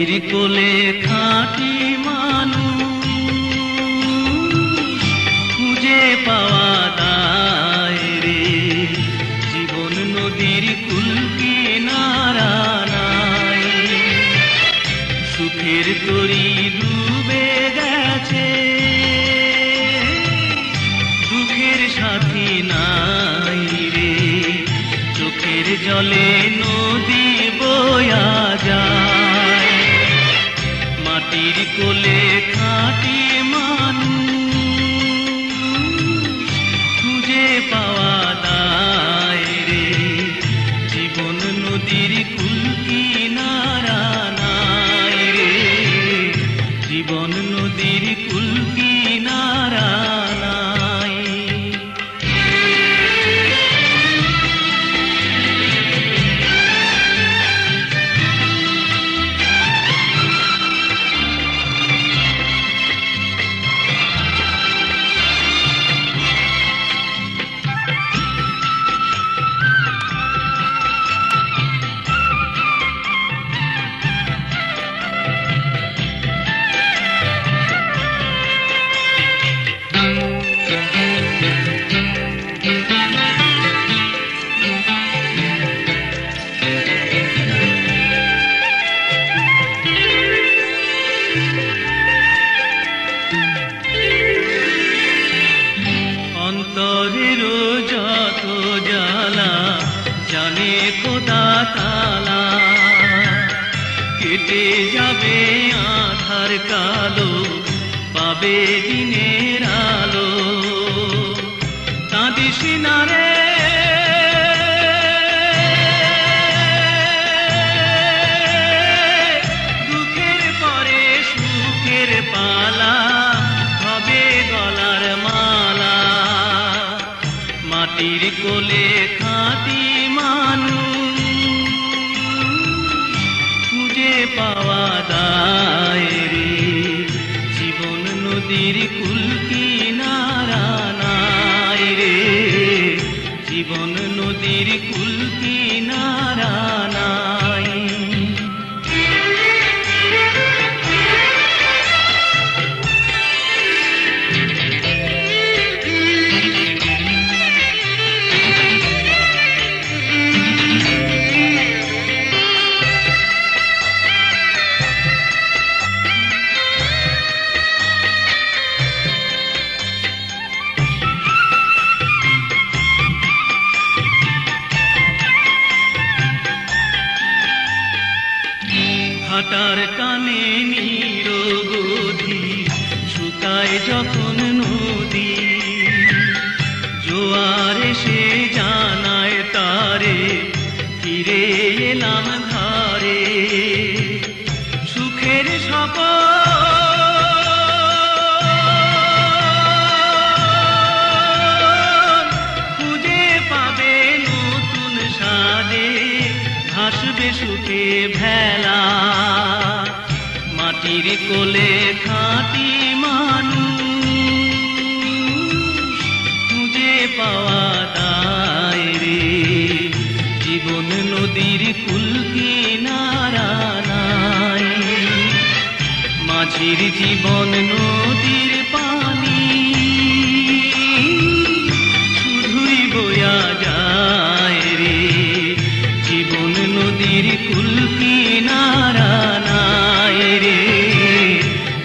মাটির কোলে খাঁটি মানুষ খুঁজে পাওয়া দায় রে, জীবন নদীর কুল কিনারা নাই। সুখের তরি ডুবে গেছে, দুঃখের সাথী নাই রে, চোখের জলে নদী বয়া যায়। মাটির কোলে খাঁটি মানুষ খুঁজে পাওয়া দায় রে, জীবন নদীর কুল কিনারা নাই রে, জীবন নদীর কুল কিনারা নাই। অন্তরের যত জ্বালা জানে খোদা তাআলা, কেটে যাবে আধার কালো, পাবে দিনের আলো। কাঁদিস না রে দুঃখের পরে সুখের পালা, হবে গলার মালা। মাটির কোলে খাঁটি মানুষ খুঁজে পাওয়া দায় রে, জীবন নদীর কুল কিনারা নাই রে, জীবন নদীর কুল কিনারা নাই। ভাটার টানে নিরবধি শুকায় যখন নদী, জোয়ার এসে জানায় তারে ফিরে এলাম ধারে। সুখের সপন খুঁজে পাবে নতুন সাজে, ভাসবে সুখে ভেলা। মাটির কোলে খাঁটি মানুষ খুঁজে পাওয়া দায় রে, জীবন নদীর কুল কিনারা নাই। মাঝির জীবন নদীর পানি শুধুই বয়া যায় রে, জীবন নদীর কুল কিনারা নাই রে,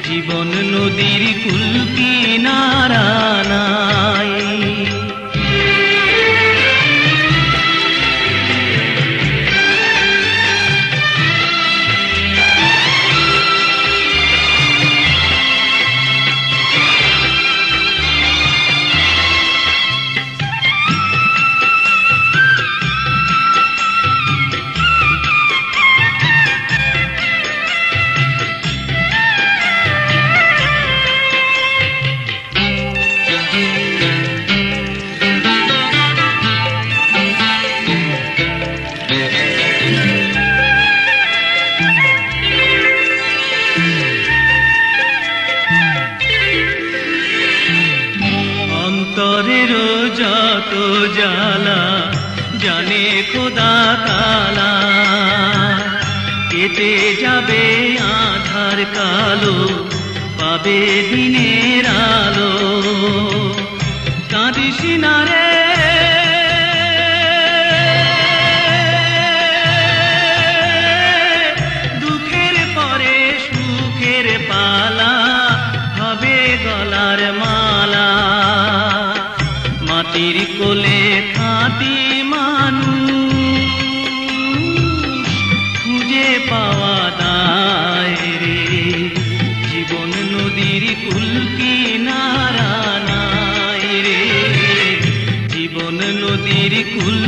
জীবন নদীর কুল কিনারা নাই। অন্তরের যত জ্বালা জানে খোদা তাআলা, কেটে যাবে আধার কালো, পাবে দিনের আলো। কাঁদিস না রে দুঃখের পরে সুখের পালা, হবে গলার মালা। মাটির কোলে খাঁটি মানুষ খুঁজে পাওয়া দায় রে, জীবন নদীর কুল কিনারা নাই রে, জীবন নদীর কুল